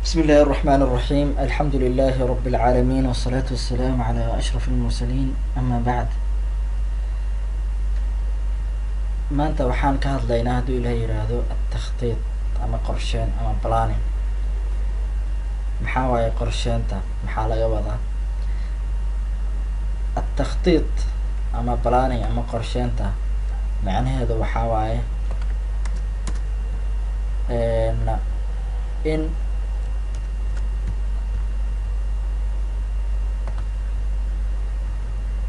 بسم الله الرحمن الرحيم. الحمد لله رب العالمين والصلاة والسلام على أشرف المرسلين. أما بعد، maanta waxaan ka hadlaynaa hadduu ilaah yiraahdo التخطيط ama qorsheyn ama planning. maxaa waaye qorsheynta? maxaa laga wadaa? التخطيط ama planning ama qorsheynta macnaheedu waxaa waaye in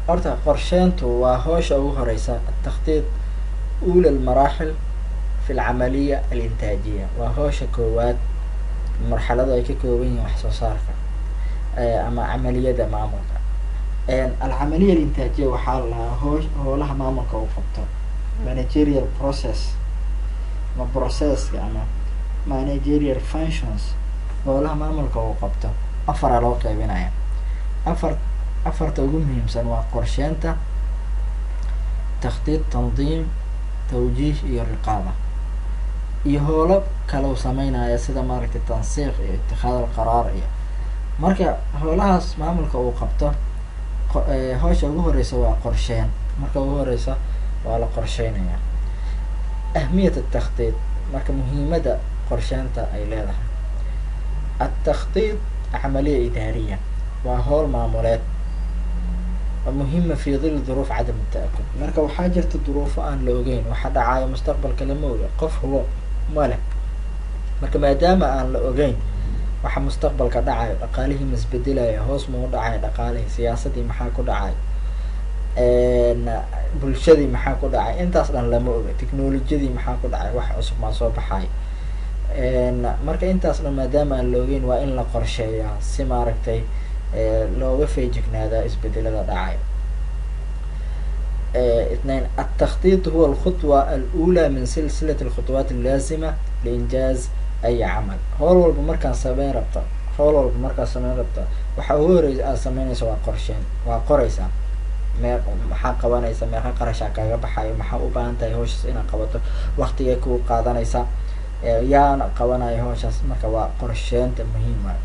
horta qorsheyntu waa hawsha ugu horeysa. التخطيط أولى المراحل في العملية الإنتاجية، وهوشة كواد مرحلة أي كوين وحصصارك أما عملية معمولة. العملية الإنتاجية وحالها هو لها معمولة وقبطة managerial process ما process يعني managerial functions هو لها معمولة وقبطة. أفر علاقة بينها أفر تقوم سنوا قرشينتا تخطيط تنظيم توجيه iyo riqaaba iyo howlo kale uu sameynaya sida maaragtay tansiiq iyo itixaad qaraar iyo marka howlahaas maamulka uu qabto hawsha ugu horeysa waa qorsheyn. marka ugu horeysa waa la qorsheynaya. ahmiyat التخطيط marka muhiimada qorsheynta ay leedahay. التخطيط عملية إدارية waa howl maamuleed مهمة في ظل ظروف عدم التأكد. marka waxaa jirta duruufo aan la ogeyn waxa dhacaya mustaqbalka lama oga qof hubo male. marka maadaama aan la ogeyn waxa mustaqbalka dhacayo, dhaqaalihii ma isbedelaya, hoos ma u dhacayo dhaqaalihii, siyaasadii maxaa ku dhacayo, bulshadii maxaa ku dhacay, intaas dhan lama oga. teknolojiyadii maxaa ku dhacay, wax cusub maa soo baxay. marka intaas dhan maadaama aan la ogeyn waa in la qorsheeyaa si maaragtay looga feejignaada isbedelada dhacay. اثنين، التخطيط هو الخطوة الأولى من سلسلة الخطوات اللازمة لإنجاز أي عمل. هول والبا مركان سمين ربطة هول والبا مركان سمين ربطة وحاول سمينيسا waa qorsheyn waa qoreysa maxaa qabanaysa, meeqa qarashaa kaaga baxayo, maxaa u baahan tahay hawshaas inaad qabato, waqtigay ku qaadanaysa, yaana qabanayo hawshaas. marka waa qorsheynta muhiim ah.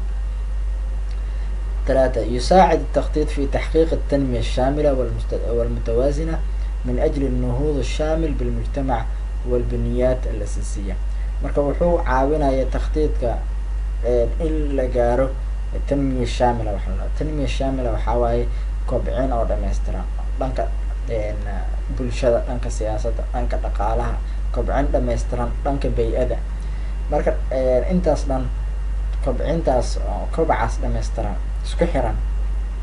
ثلاثة، يساعد التخطيط في تحقيق التنمية الشاملة والمتوازنة من أجل النهوض الشامل بالمجتمع والبنيات الأساسية. marka wuxuu caawinaya تخطيطka in la gaaro التنمية الشاملة. التنمية الشاملة waxaa waaye kobcin oo dhameystiran dhanka bulshada, dhanka siyaasadda, dhanka dhaqaalaha, kobcin dhameystiran dhanka bay'ada. marka intaas dhan kobcintaas kobacaas dhameystiran isku xiran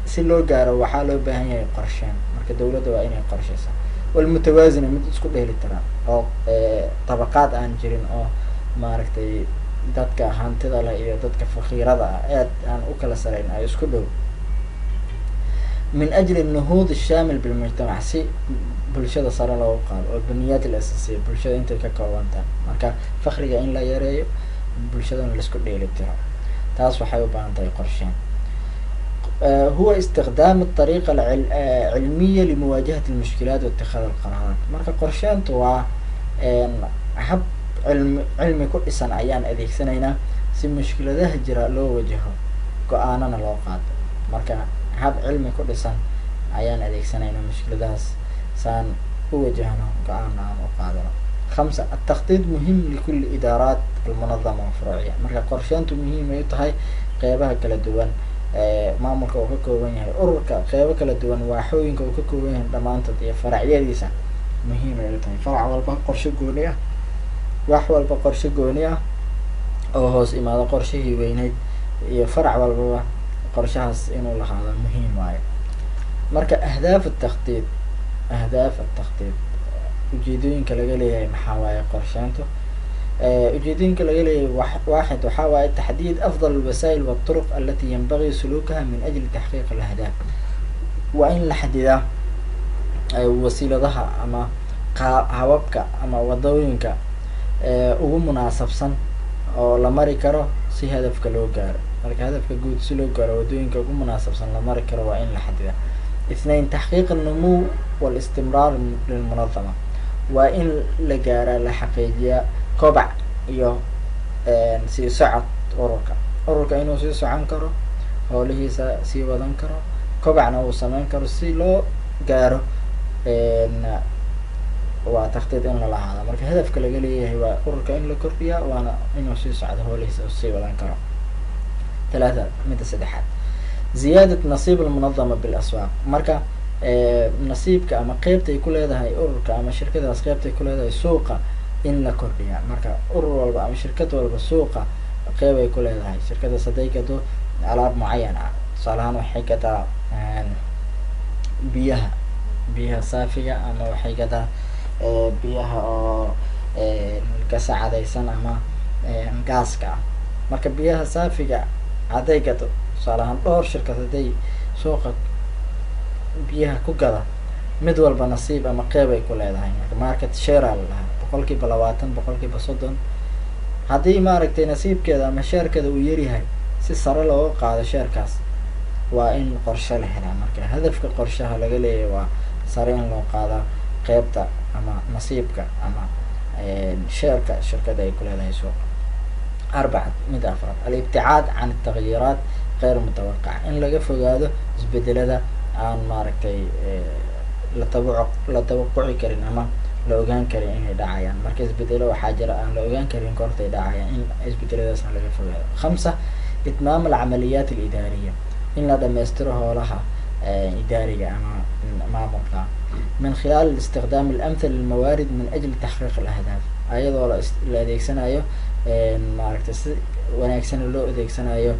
si loo gaaro waxaa loo baahan yahay qorsheyn. marka dawladda waa inay qorsheysaa. walmutawaazina mid isku dheeli tiran oo tabaqaad aan jirin oo maaragtay dadka hantida leh iyo dadka faqiirada ah aad aan u kala sareyn ay isku dhow. من أجل النهوض الشامل بالمجتمع si bulshada sare loogu qaado oo baniyaad al-asaasiya bulshada intay ka koobantahay. marka faqriga in la yareeyo, bulshadana la isku dheeli tiro, taas waxay u baahan tahay qorsheyn. هو استخدام الطريقة العلمية لمواجهة المشكلات واتخاذ القرارات. marka qorsheyntu waa hab cilmi ku dhisan ayaan adeegsanaynaa si mushkiladaha jira loo wajaho, go-aanana loo qaado. marka hab cilmi ku dhisan ayaan adeegsanaynaa mushkiladahaas saan u wajahno, go-aanna aan u qaadano. خمسة، التخطيط مهم لكل إدارات المنظمة وفروعها. marka qorsheyntu muhiim ay tahay qeybaha kala duwan maamulka uu ka kooban yahay, ururka qeybo kala duwan, waaxooyinka uu ka kooban yahay dhamaantood iyo faracyadiisa muhiim ay tahay. farac walba qorshe gooni ah, wax walba qorshe gooni ah oo hoos imaado qorshihii weyneyd, iyo farac walbaba qorshahaas inuu lahaado muhiim waaye. marka ahdaaf التخطيط ujeedooyinka laga leeyahay maxaa waaye qorsheyntu. ujeedooyinka laga leeyahay واحد waxaa waaye تحديد أفضل الوسائل والطرق التي ينبغي سلوكها من أجل تحقيق الأهداف. waa in la xadidaa wasiiladaha ama hababka ama wadooyinka ugu munaasabsan oo la mari karo si hadafka loo gaaro. marka hadafka guud si loo gaaro wadooyinka ugu munaasabsan la mari karo waa in la xadidaa. اثنين، تحقيق النمو والاستمرار للمنظمة. waa in la gaaraa la xaqiijiyaa kobac iyo sii socod ururka ururka inuu sii socon karo, howlihiisa sii wadan karo, kobacna uu sameyn karo si loo gaaro waa takhdiid in la lahaado. marka hadafka laga leeyahay waa ururka in la kordhiya waana inuu sii socdo howlihiisa sii wadan karo. ثلاثة midda saddexaad ziyaadat nasiib almunadama bilaswaaq. marka nasiibka ama qeybta ay ku leedahay ururka ama shirkadaas qeybta ay ku leedahay suuqa in la kordhiya. marka urur walba ama shirkad walba suuqa qeyb ay ku leedahay. shirkadaas hadday gado alaab mucayan ah, tusaale ahaan waxay gadaa biyaha saafiga ama waxay gadaa biyaha oo gasacadaysan ama gaaska ah. marka biyaha saafiga hadday gado tusaale ahaan dhowr shirkad hadday suuqa biyaha ku gada, mid walba nasiib ama qeyb ay ku leedahay. marka market share la dhahaa, 20%, 30%. haddii maaragtay nasiibkeeda ama sheerkeeda uu yaryahay, si sare looga qaado sheerkaas waa in qorshe la helaa. marka hadafka qorshaha laga leeyahay waa sare in loo qaada qeybta ama nasiibka ama sheerka shirkada ay ku leedahay suuqa. 4 midda afraad alibticaad can التغييرات غير متوقعة. in laga fogaado isbedelada aan maaragtay la tawaquci karin ama la ogaan karin inay dhacayaan. marka isbedelo waxaa jira aan la ogaan karin goortay dhacayaan, in isbedeladaasna laga fogaado. 5 itmaam alcamaliyaat alidaariya. in la dhameystiro howlaha idaariga ama maamulka min khilaal istikhdaam alamthal lilmawaarid min ajli taxqiiq alahdaaf. ayadoo la adeegsanayo maaragtay si wanaagsan loo adeegsanayo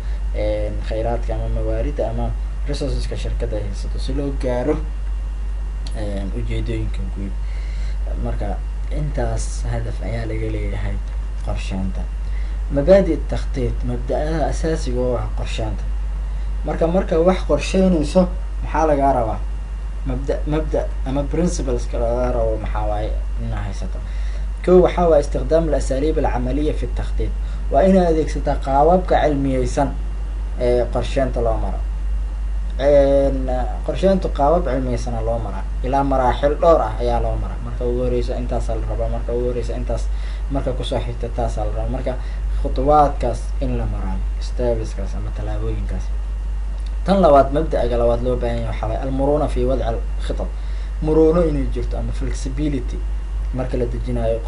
khayraadka ama mawaarida ama resourceska shirkada haysato si loo gaaro ujeedooyinka guud. marka intaas hadaf ayaa laga leeyahay qorsheynta. mabaadi takhdiid, mabda-aha asaasiga oo ah qorsheynta. marka wax qorsheynayso maxaa lagaa rabaa? mabda ama principleska laga rabo maxaa waaye inaa haysato. kow waxaa waaye istikhdaam alasaliib alcamaliya fi takhdiid. waa inaad adeegsataa qaababka cilmiyeysan ee qorsheynta loo maro. qorsheyntu qaabab cilmiyeysana loo maraa ilaa maraaxil dhowr ah ayaa loo maraa. marka ugu horeysa intaasaa la rabaa, marka ugu horeysa intaas, marka kusoo xigta taasaa la rabaa. marka khutuwaadkaas in la maraayo, stabiskaas ama tallaabooyinkaas. tan labaad, mabda-ga labaad loo baahan yahay waxaa waaye almuruuna fi wadci alkhitab. muruuno inay jirto ama flexibility marka la dejinayo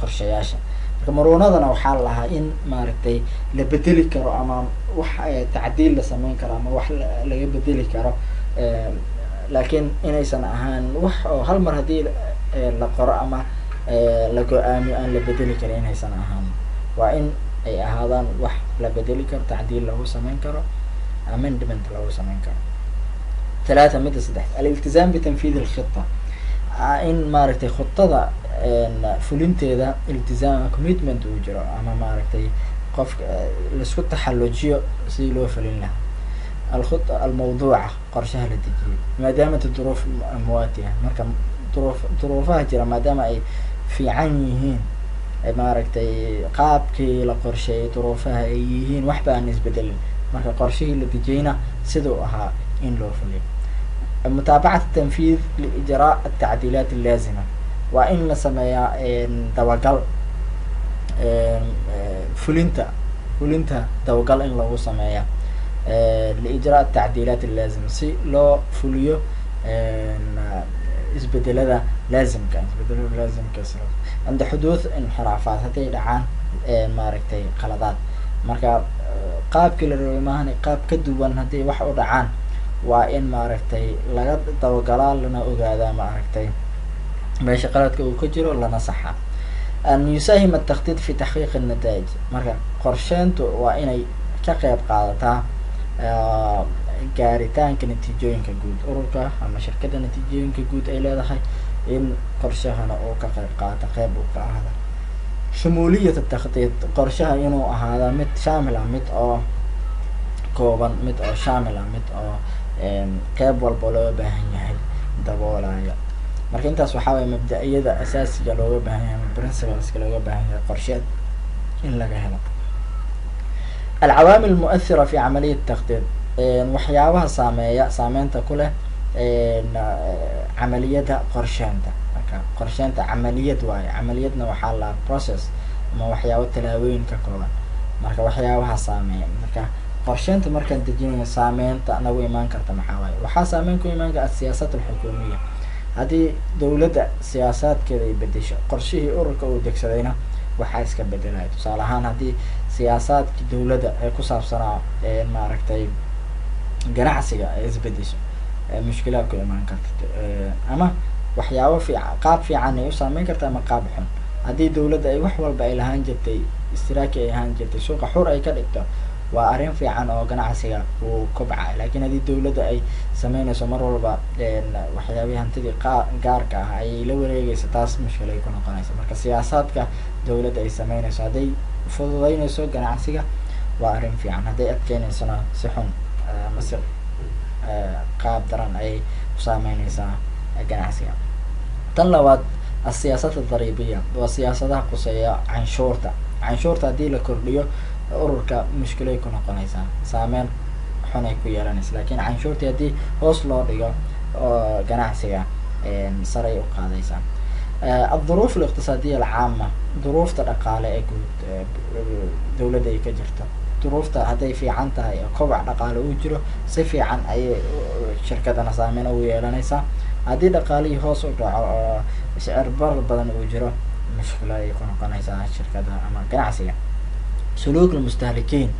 qorshayaasha. marka muruunadana waxaa la lahaa in maaragtay la bedeli karo ama wax tacdiil la sameyn karo ama wax laga bedeli karo, laakiin inaysan ahaan wax oo hal mar haddii la qoro ama la go-aamiyo aan la bedeli karin inaysan ahaan. waa in ay ahaadaan wax la bedeli karo, tacdiil lagu sameyn karo, amendment lagu sameyn karo. 3 midda saddex aliltizaam bitanfiid alkhita. in maaragtay khutada fulinteeda iltizaam commitment uu jiro ama maaragtay qofka laisku taxallujiyo sidii loo fulin lahaa. alkhuta almawduuca, qorshaha la dejiyay maadaama duruuf muwaatiha. marka duruufaha jira maadaama ay fiican yihiin, maaragtay qaabkii la qorsheeyay duruufaha ay yihiin waxba aan isbedelin, marka qorshihii la dejiyayna siduu ahaa in loo fuliyo. mutaabacat tanfiid liijraa atacdiilaat allaazima. waa in la sameeyaa dabagal fulinta dabagal in lagu sameeya liijraa atacdiilaat allaazima si loo fuliyo isbedelada laazimka cinda xuduud inxiraafaat hadday dhacaan maaragtay qaladaad. marka qaabkii la rabay maahan qaab ka duwan hadday wax u dhacaan waa in maaragtay laga dabagalaa lana ogaadaa maaragtay meesha qaladka uu ka jiro lana saxa. an yusaahim atakhdiid fi taxqiiq الnataa'ij. marka qorsheyntu waa inay ka qeyb qaadataa gaaritaanka natiijooyinka guud. ururka ama shirkada natiijooyinka guud ay leedahay in qorshahana uu ka qeyb qaata, qeyb uu ka ahada. shumuuliyat atakhdiid, qorshaha inuu ahaada mid shaamil ah, mid oo kooban, mid oo shaamil ah, mid oo qeyb walba loo baahan yahay daboolaya. marka intaas waxaa waye mabda-iyada asaasiga looga baahan yahay ama principleska looga baahan yahay qorsheed in laga helo. alcawaamil almu'athira fi camaliyat takhdiid. waxyaabaha saameynta ku leh camaliyada qorsheynta. marka qorsheynta camaliyad waaye, camaliyadna waxaa la process ama waxyaabo tallaabooyin ka kooban. marka waxyaabaha saameeya. Marka qorsheynta markaan dejinayo saameynta nagu imaan karta maxaa waaye, waxaa saameyn ku imaan kara siyaasad alxukuumiya. haddii dowladda siyaasaadkeeda ay bedesho qorshihii ururka uu degsadayna waxaa iska bedelaya. tusaale ahaan haddii siyaasaadki dowladda ee ku saabsanaa maaragtay ganacsiga ay isbedesho, mushkilaad ku imaan karta, ama waxyaabo fiican qaab fiican ay u saameyn karta ama qaab xun. haddii dowladda ay wax walba ay lahaan jirtay, istiraaki ay ahaan jirtay, suuqa xur ay ka dhigto, waa arrin fiican oo ganacsiga uu kobcayo. laakiin haddii dowladda ay sameynayso mar walba waxyaabihii hantidii gaarka ah ayay la wareegaysa, taas mushkil ay ku noqonaysa. marka siyaasaadka dowladda ay sameynayso hadday fududeynayso ganacsiga waa arrin fiican, hadday adkeynaysona si xun ama si qaab daran ayay u saameynaysaa ganacsiga. tan labaad asiyaasad adariibiya waa siyaasadaha quseeya canshuurta. canshuurta haddii la kordhiyo ururka mushkilay ku noqonaysaa, saameyn xun ay ku yeelanaysa. laakiin canshuurtii haddii hoos loo dhigo oo ganacsiga saray u qaadaysaa. الظروف الاقتصادية العامة ظروفta dhaqaale ee guud dowladda ay ka jirto, duruufta hadday fiican tahay kobac dhaqaale uu jiro si fiican ayay shirkadana saameyn ugu yeelanaysaa. haddii dhaqaalihii hoos u dhaco oo sicir barar badan uu jiro, mushkilo ayay ku noqonaysaa shirkada ama ganacsiga. suluuk almustahlikiin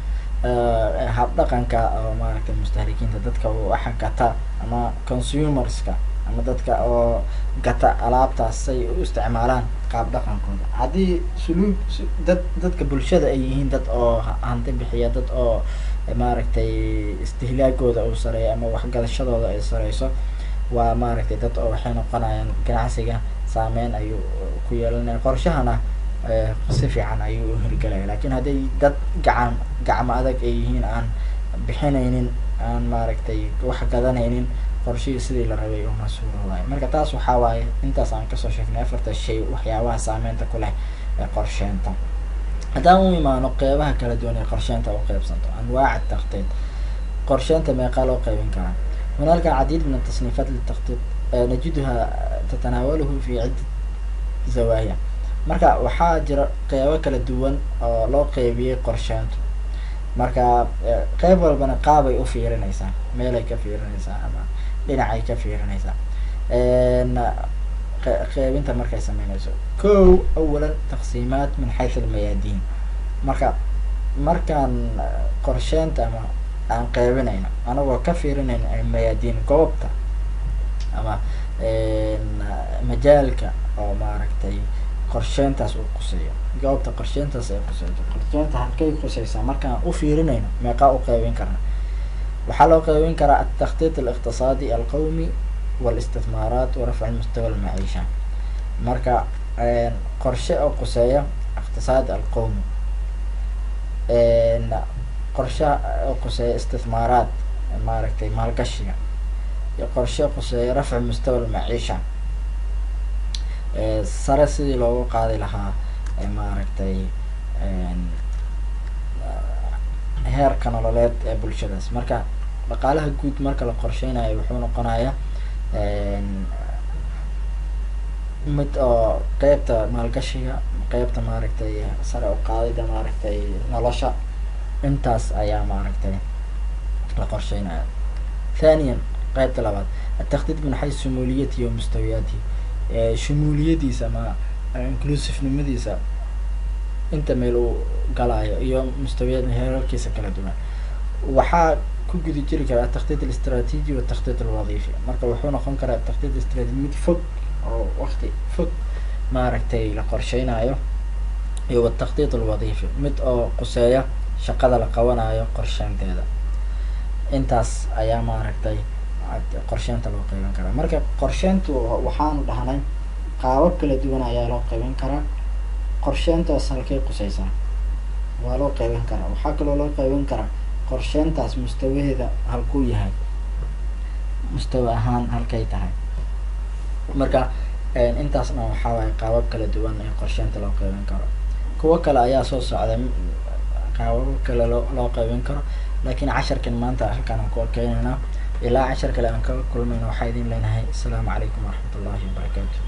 habdhaqanka oo maaragtay mustahlikiinta, dadka waxa gata ama consumerska ama dadka oo gata alaabtaas say u isticmaalaan qaab dhaqankooda. haddii suluuk dadka bulshada ay yihiin dad oo hanti bixiya, dad oo maaragtay istihlaagooda uu sareeyo ama waxgadashadooda ay sareyso, waa maaragtay dad oo waxay noqonayaan ganacsiga saameyn ayuu ku yeelanaya, qorshahana si fiican ayuu u hirgelaya. laakiin hadday dad gacmo adag ay yihiin, aan bixinaynin, aan maaragtay wax gadanaynin, qorshihii sidii la rabay uma suuroobayo. marka taas waxaa waaye intaas aan kasoo sheegnay 4 shay waxyaabaha saameynta ku leh ee qorsheynta. haddaan u imaano qeybaha kala duwan ee qorsheynta u qeybsanto, anwaac التخطيط. qorsheynta meeqa loo qeybin karaa. هنالك العديد من التصنيفات للتخطيط نجدها تتناوله في عدة زوايا. marka waxaa jira qeybo kala duwan oo loo qeybiyey qorsheyntu. marka qeyb walbana qaabay u fiirinaysaa, meelay ka fiirinaysaa ama dhinacay ka fiirinaysaa qeybinta markay sameynayso. أولا تقسيمات من حيث الميادين. markaan qorsheynta ama aan qeybinayno anagoo ka fiirinayno mayaadiin goobta ama majaalka oo maaragtay qorsheyntaas uu quseeyo, goobta qorsheyntaas ay quseyso, qorsheynta halkay quseysaa markaan u fiirinayno meeqaa u qeybin karna. waxaa loo qeybin karaa التخطيط الاقتصادي القومي والاستثمارات ورفع المستوى المعيشة. marka qorshe oo quseeya اقتصاد القومي، qorshe oo quseeya استثمارات maaragtay maalgashiga, iyo qorshe quseeya رفع مستوى المعيشة sare sidii loogu qaadi lahaa maaragtay heerka nololeed ee bulshadaas. marka dhaqaalaha guud marka la qorsheynayo wuxuu noqonayaa mid oo qeybta maalgashiga, qeybta maaragtay sare u qaadida maaragtay nolosha, intaas ayaa maaragtay la qorsheynaya. ثانيا qeybta labaad التخطيط من حيث شموليته ومستوياته. shumuuliyadiisa ama inclusive nimadiisa inta meel uu galayo iyo mustawiyad heerarkiisa kala duwan. waxaa ku gudi jiri kara التخطيط الاستراتيجي والتخطيط الوظيفي. marka wuxuu noqon karaa التخطيط الاستراتيجي mid fog oo waqti fog maaragtay la qorsheynayo, iyo التخطيط الوظيفي mid oo quseeya shaqada la qabanayo qorsheynteeda. intaas ayaa maaragtay qorsheynta loo qeybin karaa. marka qorsheyntu waxaanu dhahnay qaabab kala duwan ayaa loo qeybin karaa. qorsheyntaas halkay quseysaa waa loo qeybin karaa. waxaa kaloo loo qeybin karaa qorsheyntaas mustawaheeda halkuu yahay, mustawa ahaan halkay tahay. marka intaasna waxaa waaye qaabab kala duwan ee qorsheynta loo qeybin karo. kuwo kale ayaa soo socda qaabab kale loo qeybin karo, laakiin casharkan maanta halkaan aan ku arkeynaynaa. ilaa cashar kale aan kaga kulmayno waxaa idin leenahay asalaamu calaykum waraxmatullaahi wabarakaatu.